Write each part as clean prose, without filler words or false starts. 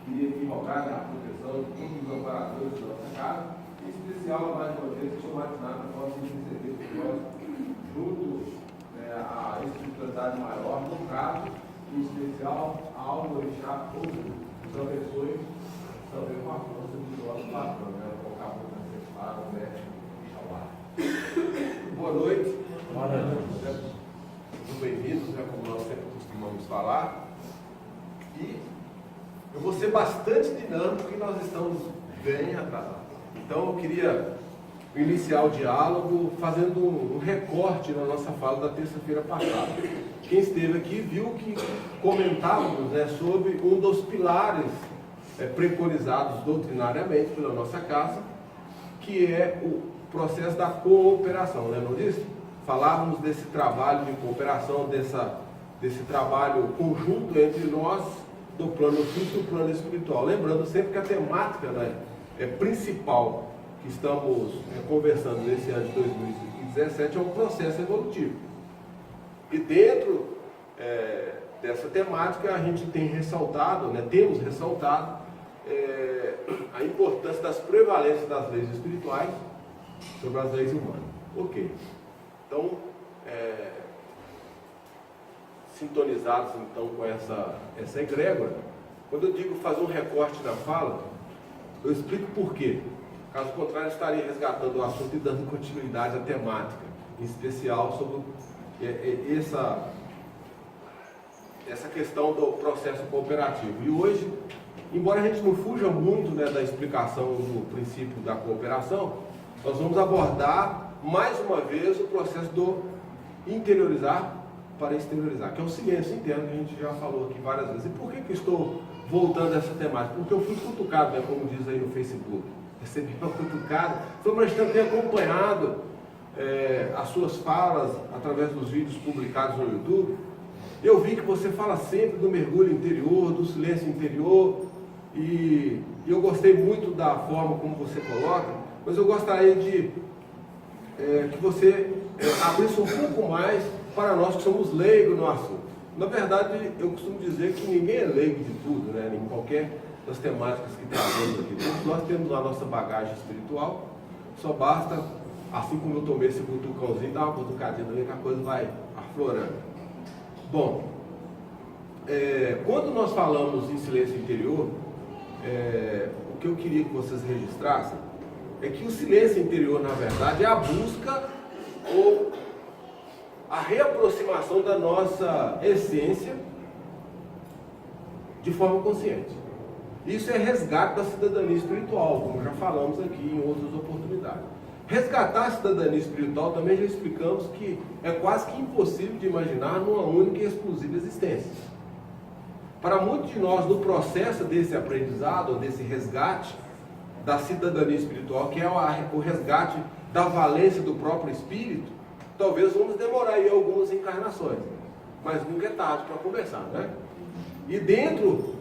Queria aqui rogar a proteção de todos os amparadores da nossa casa, em especial, mais uma vez, que o Matinata possa receber conosco, junto à espiritualidade maior, no caso, em especial, ao orixá público, os abençoe também com a força do nosso patrão, colocar a boca para o médico e boa noite. Boa noite. Muito bem-vindos, como nós sempre costumamos falar. E eu vou ser bastante dinâmico porque nós estamos bem atrasados. Então eu queria iniciar o diálogo fazendo um recorte na nossa fala da terça-feira passada. Quem esteve aqui viu que comentávamos sobre um dos pilares preconizados doutrinariamente pela nossa casa, que é o processo da cooperação. Lembram disso? Falávamos desse trabalho de cooperação, desse trabalho conjunto entre nós, do plano físico e do plano espiritual. Lembrando sempre que a temática principal que estamos conversando nesse ano de 2017 é um processo evolutivo. E dentro dessa temática a gente tem ressaltado, temos ressaltado a importância das prevalências das leis espirituais sobre as leis humanas. Ok. Então, sintonizados então com essa egrégora, quando eu digo fazer um recorte na fala, eu explico por quê. Caso contrário, eu estaria resgatando o assunto e dando continuidade à temática, em especial sobre essa questão do processo cooperativo. E hoje, embora a gente não fuja muito da explicação do princípio da cooperação, nós vamos abordar mais uma vez o processo do interiorizar para exteriorizar, que é o silêncio interno que a gente já falou aqui várias vezes. E por que eu estou voltando a essa temática? Porque eu fui cutucado, como diz aí no Facebook. Recebi uma cutucada, mas também acompanhado as suas falas através dos vídeos publicados no YouTube. Eu vi que você fala sempre do mergulho interior, do silêncio interior, e eu gostei muito da forma como você coloca, mas eu gostaria de que você abrisse um pouco mais para nós que somos leigos no assunto. Na verdade, eu costumo dizer que ninguém é leigo de tudo, em qualquer das temáticas que trazemos aqui. Todos nós temos a nossa bagagem espiritual, só basta, assim como eu tomei esse cutucãozinho, dar uma cutucadinha ali que a coisa vai aflorando. Bom, quando nós falamos em silêncio interior, o que eu queria que vocês registrassem é que o silêncio interior, na verdade, é a busca ou a reaproximação da nossa essência de forma consciente. Isso é resgate da cidadania espiritual, como já falamos aqui em outras oportunidades. Resgatar a cidadania espiritual também já explicamos que é quase que impossível de imaginar numa única e exclusiva existência. Para muitos de nós, no processo desse aprendizado, desse resgate da cidadania espiritual, que é o resgate da valência do próprio espírito, talvez vamos demorar aí algumas encarnações, mas nunca é tarde para começar, E dentro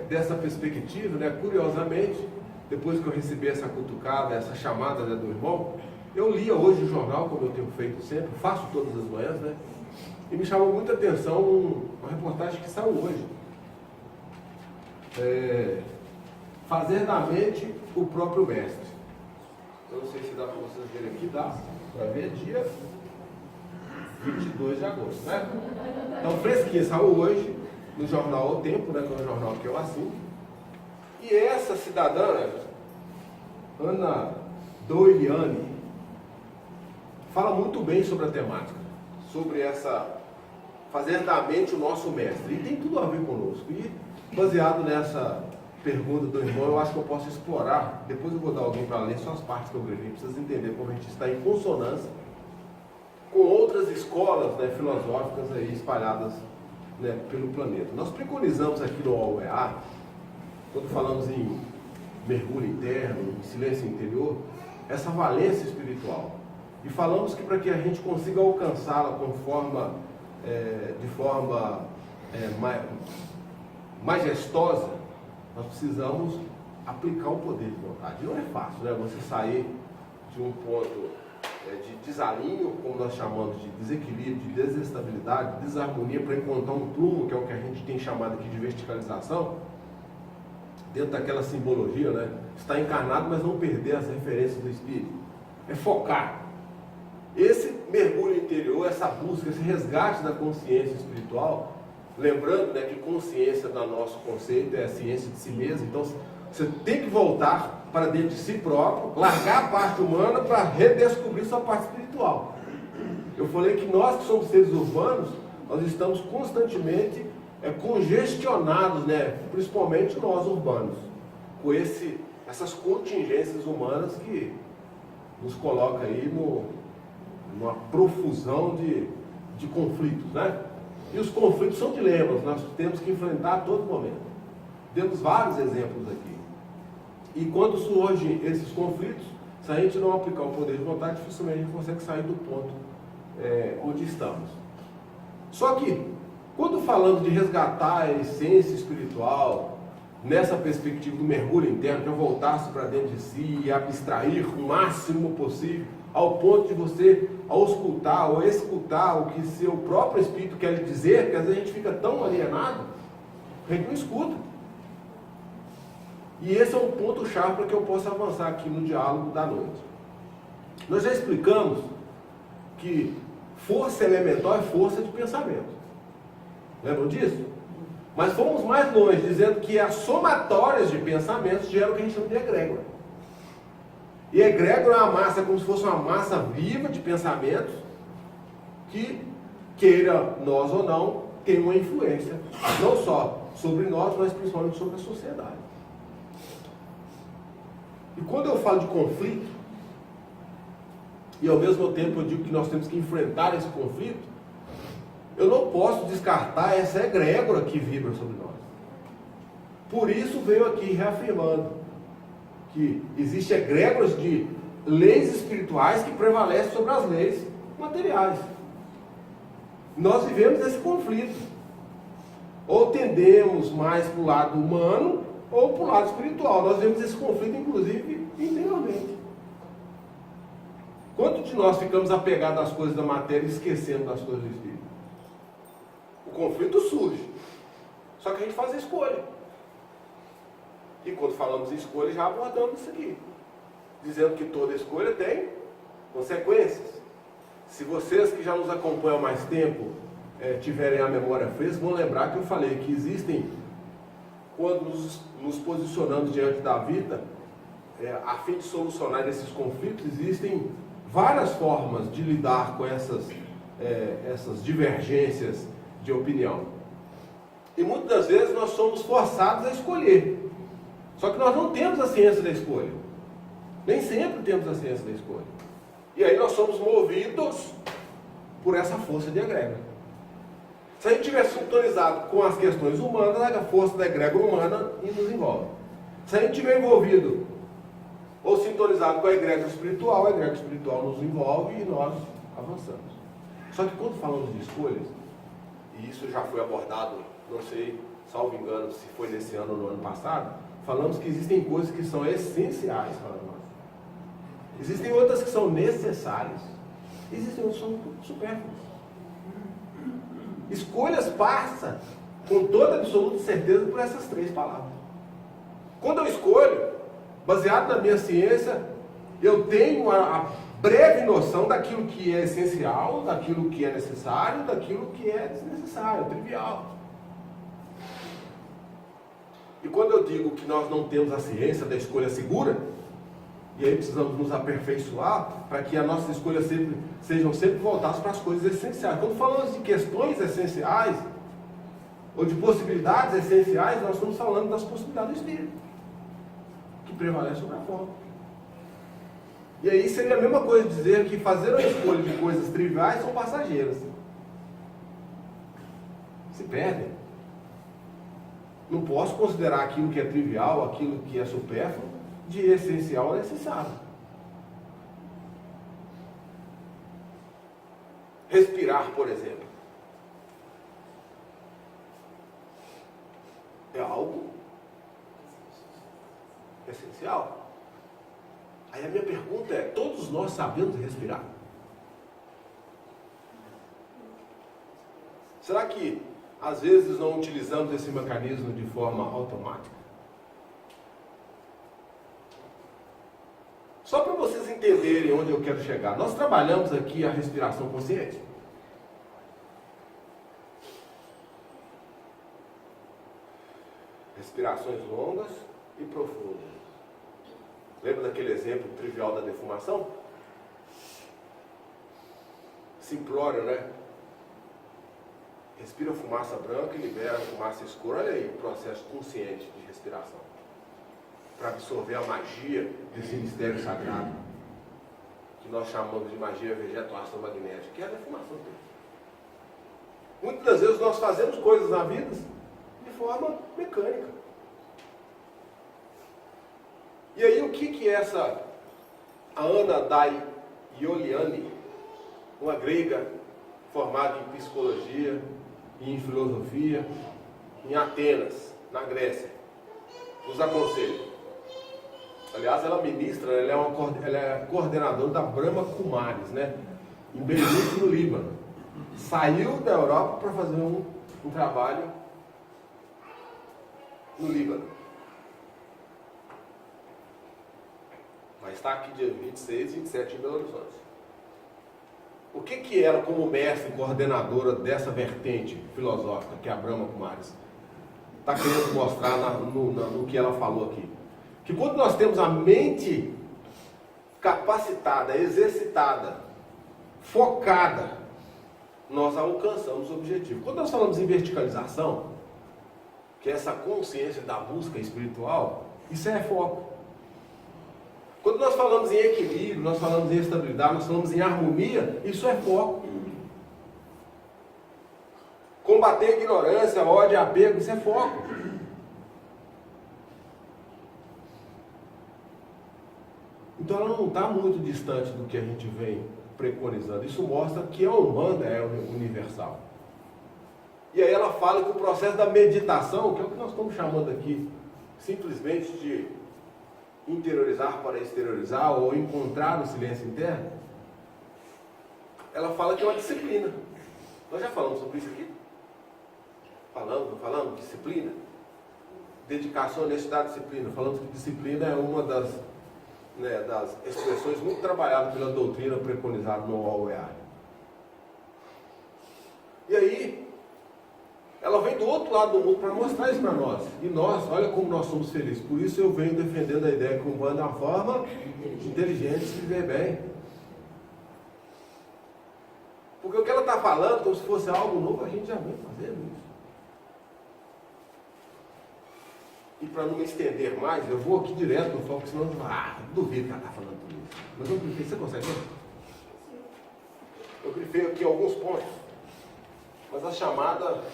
dessa perspectiva, curiosamente, depois que eu recebi essa cutucada, essa chamada do irmão, eu lia hoje o jornal, como eu tenho feito sempre, faço todas as manhãs, e me chamou muita atenção uma reportagem que saiu hoje. Fazer da mente o próprio mestre. Eu não sei se dá para vocês verem aqui, dá para ver dia 22 de agosto, Então, fresquinha, saiu hoje no jornal O Tempo, que é um jornal que eu assino. E essa cidadã, Ana Doiliane, fala muito bem sobre a temática, sobre fazer da mente o nosso mestre. E tem tudo a ver conosco. E baseado nessa pergunta do irmão, eu acho que eu posso explorar. Depois eu vou dar alguém para ler só as partes que eu gravei, para vocês entenderem como a gente está em consonância com outras escolas filosóficas aí espalhadas pelo planeta. Nós preconizamos aqui no OEA, quando falamos em mergulho interno, em silêncio interior, essa valência espiritual. E falamos que para que a gente consiga alcançá-la de forma majestosa, nós precisamos aplicar o poder de vontade. Não é fácil, você sair de um ponto de desalinho, como nós chamamos de desequilíbrio, de desestabilidade, de desarmonia, para encontrar um prumo, que é o que a gente tem chamado aqui de verticalização, dentro daquela simbologia, né? Estar encarnado, mas não perder as referências do Espírito. É focar. Esse mergulho interior, essa busca, esse resgate da consciência espiritual, lembrando, né, que consciência, no nosso conceito, é a ciência de si mesmo. Então, você tem que voltar para dentro de si próprio, largar a parte humana para redescobrir sua parte espiritual. Eu falei que nós que somos seres urbanos, nós estamos constantemente congestionados, né, principalmente nós urbanos, com essas contingências humanas que nos colocam aí numa profusão de conflitos, né? E os conflitos são dilemas, nós temos que enfrentar a todo momento. Temos vários exemplos aqui. E quando surgem esses conflitos, se a gente não aplicar o poder de vontade, dificilmente a gente consegue sair do ponto onde estamos. Só que, quando falamos de resgatar a essência espiritual, nessa perspectiva do mergulho interno, de eu voltar-se para dentro de si e abstrair o máximo possível, ao ponto de você, ao escutar o que seu próprio espírito quer lhe dizer, porque às vezes a gente fica tão alienado, a gente não escuta. E esse é um ponto-chave para que eu possa avançar aqui no diálogo da noite. Nós já explicamos que força elemental é força de pensamento. Lembram disso? Mas fomos mais longe, dizendo que as somatórias de pensamentos geram o que a gente chama de egrégora. E egrégora é uma massa, como se fosse uma massa viva de pensamentos que, queira nós ou não, tem uma influência, não só sobre nós, mas principalmente sobre a sociedade. E quando eu falo de conflito, e ao mesmo tempo eu digo que nós temos que enfrentar esse conflito, eu não posso descartar essa egrégora que vibra sobre nós. Por isso venho aqui reafirmando que existem egrégoras de leis espirituais que prevalecem sobre as leis materiais. Nós vivemos esse conflito. Ou tendemos mais para o lado humano ou para o lado espiritual. Nós vemos esse conflito, inclusive, interiormente. Quanto de nós ficamos apegados às coisas da matéria e esquecendo das coisas do espírito? O conflito surge. Só que a gente faz a escolha. E quando falamos em escolha, já abordamos isso aqui. Dizendo que toda escolha tem consequências. Se vocês que já nos acompanham há mais tempo tiverem a memória fresca, vão lembrar que eu falei que existem, quando nos posicionamos diante da vida, a fim de solucionar esses conflitos, existem várias formas de lidar com essas divergências de opinião. E muitas das vezes nós somos forçados a escolher. Só que nós não temos a ciência da escolha. Nem sempre temos a ciência da escolha. E aí nós somos movidos por essa força de egrégora. Se a gente estiver sintonizado com as questões humanas, a força da egrégora humana nos envolve. Se a gente estiver envolvido ou sintonizado com a egrégora espiritual nos envolve e nós avançamos. Só que quando falamos de escolhas, e isso já foi abordado, não sei, salvo engano, se foi nesse ano ou no ano passado, falamos que existem coisas que são essenciais para nós. Existem outras que são necessárias. Existem outras que são supérfluas. Escolhas passam com toda absoluta certeza por essas três palavras. Quando eu escolho, baseado na minha ciência, eu tenho a breve noção daquilo que é essencial, daquilo que é necessário, daquilo que é desnecessário, trivial. E quando eu digo que nós não temos a ciência da escolha segura, e aí precisamos nos aperfeiçoar para que as nossas escolhas sejam sempre voltadas para as coisas essenciais. Quando falamos de questões essenciais, ou de possibilidades essenciais, nós estamos falando das possibilidades do espírito, que prevalece sobre a forma. E aí seria a mesma coisa dizer que fazer uma escolha de coisas triviais são passageiras. Se perdem. Não posso considerar aquilo que é trivial, aquilo que é supérfluo, de essencial ou necessário. Respirar, por exemplo, é algo essencial. Aí a minha pergunta é, todos nós sabemos respirar? Será que às vezes não utilizamos esse mecanismo de forma automática? Só para vocês entenderem onde eu quero chegar. Nós trabalhamos aqui a respiração consciente. Respirações longas e profundas. Lembra daquele exemplo trivial da defumação? Simplório, né? Respira fumaça branca e libera fumaça escura. Olha aí o processo consciente de respiração. Para absorver a magia desse mistério sagrado, que nós chamamos de magia vegetoação magnética, que é a defumação dele. Muitas das vezes nós fazemos coisas na vida de forma mecânica. E aí o que essa Anna Dai Ioliani, uma grega formada em psicologia e em filosofia, em Atenas, na Grécia, nos aconselha? Aliás, ela ministra, ela é coordenadora da Brahma Kumaris, né? Em Beirute, no Líbano. Saiu da Europa para fazer um trabalho no Líbano. Mas está aqui dia 26 e 27 em Belo Horizonte. O que ela, como mestre e coordenadora dessa vertente filosófica, que é a Brahma Kumaris, está querendo mostrar no que ela falou aqui? Que quando nós temos a mente capacitada, exercitada, focada, nós alcançamos o objetivo. Quando nós falamos em verticalização, que é essa consciência da busca espiritual, isso é foco. Quando nós falamos em equilíbrio, nós falamos em estabilidade, nós falamos em harmonia, isso é foco. Combater a ignorância, ódio e apego, isso é foco. Então ela não está muito distante do que a gente vem preconizando. Isso mostra que a Umbanda é universal. E aí ela fala que o processo da meditação, que é o que nós estamos chamando aqui, simplesmente de interiorizar para exteriorizar, ou encontrar o silêncio interno, ela fala que é uma disciplina. Nós já falamos sobre isso aqui? Falamos? Disciplina? Dedicação, honestidade, disciplina. Falamos que disciplina é uma das expressões muito trabalhadas pela doutrina preconizada no OEA. E aí, ela vem do outro lado do mundo para mostrar isso para nós. E nós, olha como nós somos felizes. Por isso eu venho defendendo a ideia que o Umbanda é uma forma inteligente de se viver bem. Porque o que ela está falando, como se fosse algo novo, a gente já vem fazendo isso. E para não me estender mais, eu vou aqui direto no foco, senão duvido que ela está falando tudo isso. Mas eu grifei, você consegue ver? Eu grifei aqui alguns pontos. Mas a chamada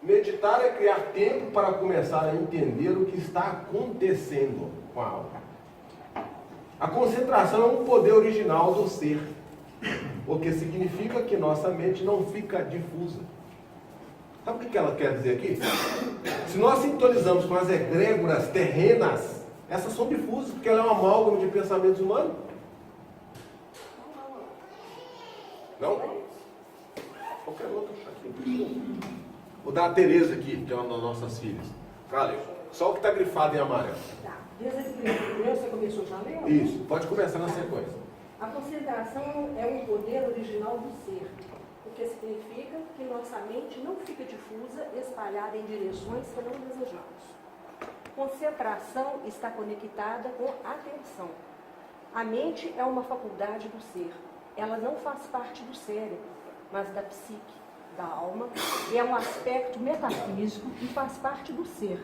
meditar é criar tempo para começar a entender o que está acontecendo com a alma. A concentração é um poder original do ser, o que significa que nossa mente não fica difusa. Sabe o que ela quer dizer aqui? Se nós sintonizamos com as egrégoras terrenas, essas são difusas, porque ela é uma amálgama de pensamentos humanos. Não? Qualquer outro. Vou dar a Tereza aqui, que é uma das nossas filhas. Valeu. Só o que está grifado em amarelo. Tá. Desde a primeira você começou já lendo? Isso, pode começar na sequência. A concentração é um poder original do ser, o que significa que nossa mente não fica difusa, espalhada em direções que não desejamos. Concentração está conectada com atenção. A mente é uma faculdade do ser. Ela não faz parte do cérebro, mas da psique, da alma, e é um aspecto metafísico e faz parte do ser.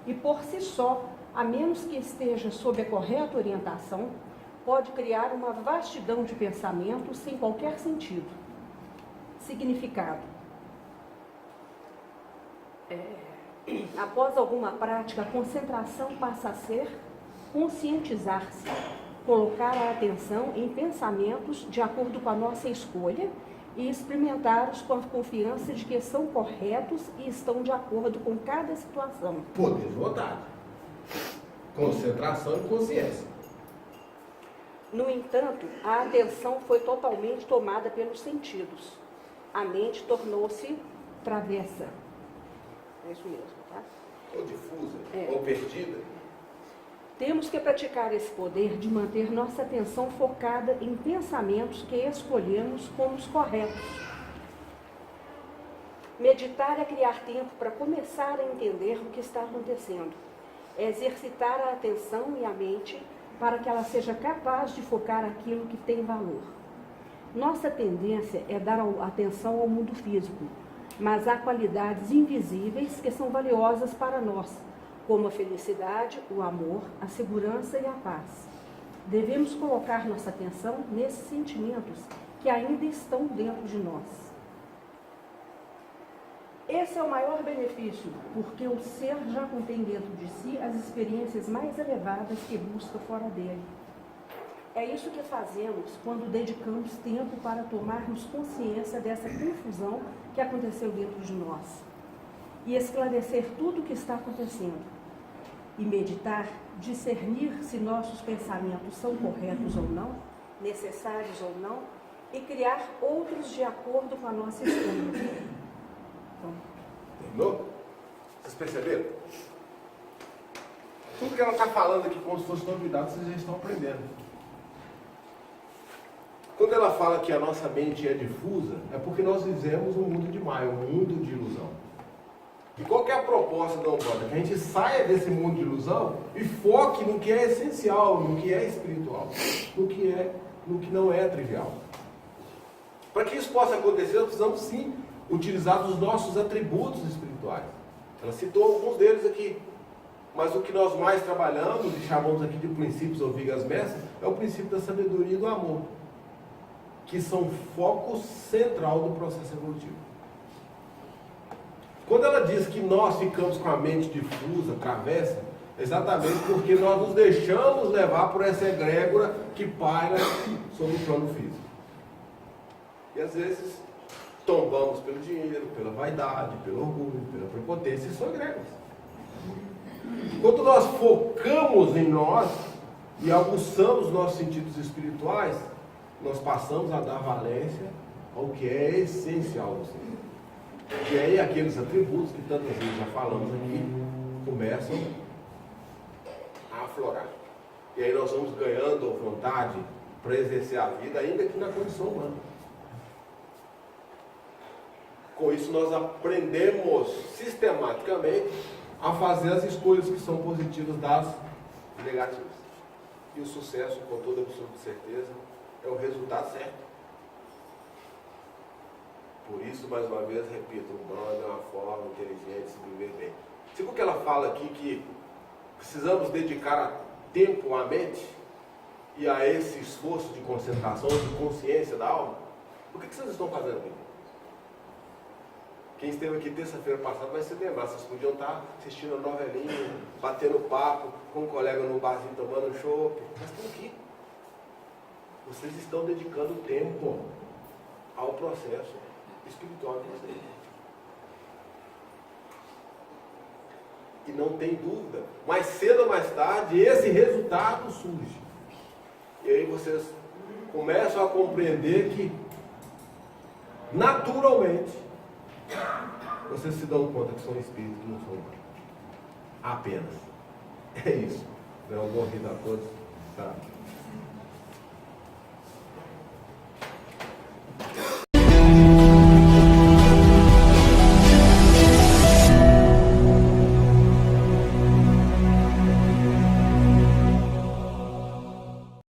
E por si só, a menos que esteja sob a correta orientação, pode criar uma vastidão de pensamentos sem qualquer sentido. Significado. Após alguma prática, a concentração passa a ser conscientizar-se, colocar a atenção em pensamentos de acordo com a nossa escolha e experimentá-los com a confiança de que são corretos e estão de acordo com cada situação. Poder de vontade. Concentração e consciência. No entanto, a atenção foi totalmente tomada pelos sentidos. A mente tornou-se travessa. É isso mesmo, tá? Ou difusa, ou perdida. Temos que praticar esse poder de manter nossa atenção focada em pensamentos que escolhemos como os corretos. Meditar é criar tempo para começar a entender o que está acontecendo. É exercitar a atenção e a mente para que ela seja capaz de focar aquilo que tem valor. Nossa tendência é dar atenção ao mundo físico, mas há qualidades invisíveis que são valiosas para nós, como a felicidade, o amor, a segurança e a paz. Devemos colocar nossa atenção nesses sentimentos que ainda estão dentro de nós. Esse é o maior benefício, porque o ser já contém dentro de si as experiências mais elevadas que busca fora dele. É isso que fazemos quando dedicamos tempo para tomarmos consciência dessa confusão que aconteceu dentro de nós e esclarecer tudo o que está acontecendo. E meditar, discernir se nossos pensamentos são corretos ou não, necessários ou não, e criar outros de acordo com a nossa escolha. Terminou? Vocês perceberam? Tudo que ela está falando aqui como se fosse novidade, vocês já estão aprendendo. Quando ela fala que a nossa mente é difusa, é porque nós vivemos um mundo de Maia, um mundo de ilusão. E qual que é a proposta da Umbanda? Que a gente saia desse mundo de ilusão e foque no que é essencial, no que é espiritual, no que não é trivial. Para que isso possa acontecer, nós precisamos sim utilizar os nossos atributos espirituais. Ela citou alguns deles aqui. Mas o que nós mais trabalhamos e chamamos aqui de princípios ou vigas mestras é o princípio da sabedoria e do amor, que são o foco central do processo evolutivo. Quando ela diz que nós ficamos com a mente difusa, travessa, é exatamente porque nós nos deixamos levar por essa egrégora que paira sobre o plano físico. E às vezes tombamos pelo dinheiro, pela vaidade, pelo orgulho, pela prepotência, e são egrégoras. Quando nós focamos em nós e aguçamos nossos sentidos espirituais, nós passamos a dar valência ao que é essencial no ser. E aí aqueles atributos que tantas vezes já falamos aqui, começam a aflorar. E aí nós vamos ganhando vontade para exercer a vida, ainda que na condição humana. Com isso nós aprendemos sistematicamente a fazer as escolhas que são positivas das negativas. E o sucesso, com toda absoluta certeza, é o resultado certo. Por isso, mais uma vez, repito, o Umbanda é uma forma inteligente de se viver bem. Tipo que ela fala aqui que precisamos dedicar tempo à mente e a esse esforço de concentração, de consciência da alma. O que vocês estão fazendo aqui? Quem esteve aqui terça-feira passada vai se lembrar, vocês podiam estar assistindo a novelinha, batendo papo com um colega no barzinho tomando um chopp. Mas estão aqui. Vocês estão dedicando tempo ao processo espiritual de vocês. E não tem dúvida, mais cedo ou mais tarde, esse resultado surge. E aí vocês começam a compreender que, naturalmente, vocês se dão conta que são espíritos, que não são humanos. Apenas. É isso. Eu vou rir a todos. Tá?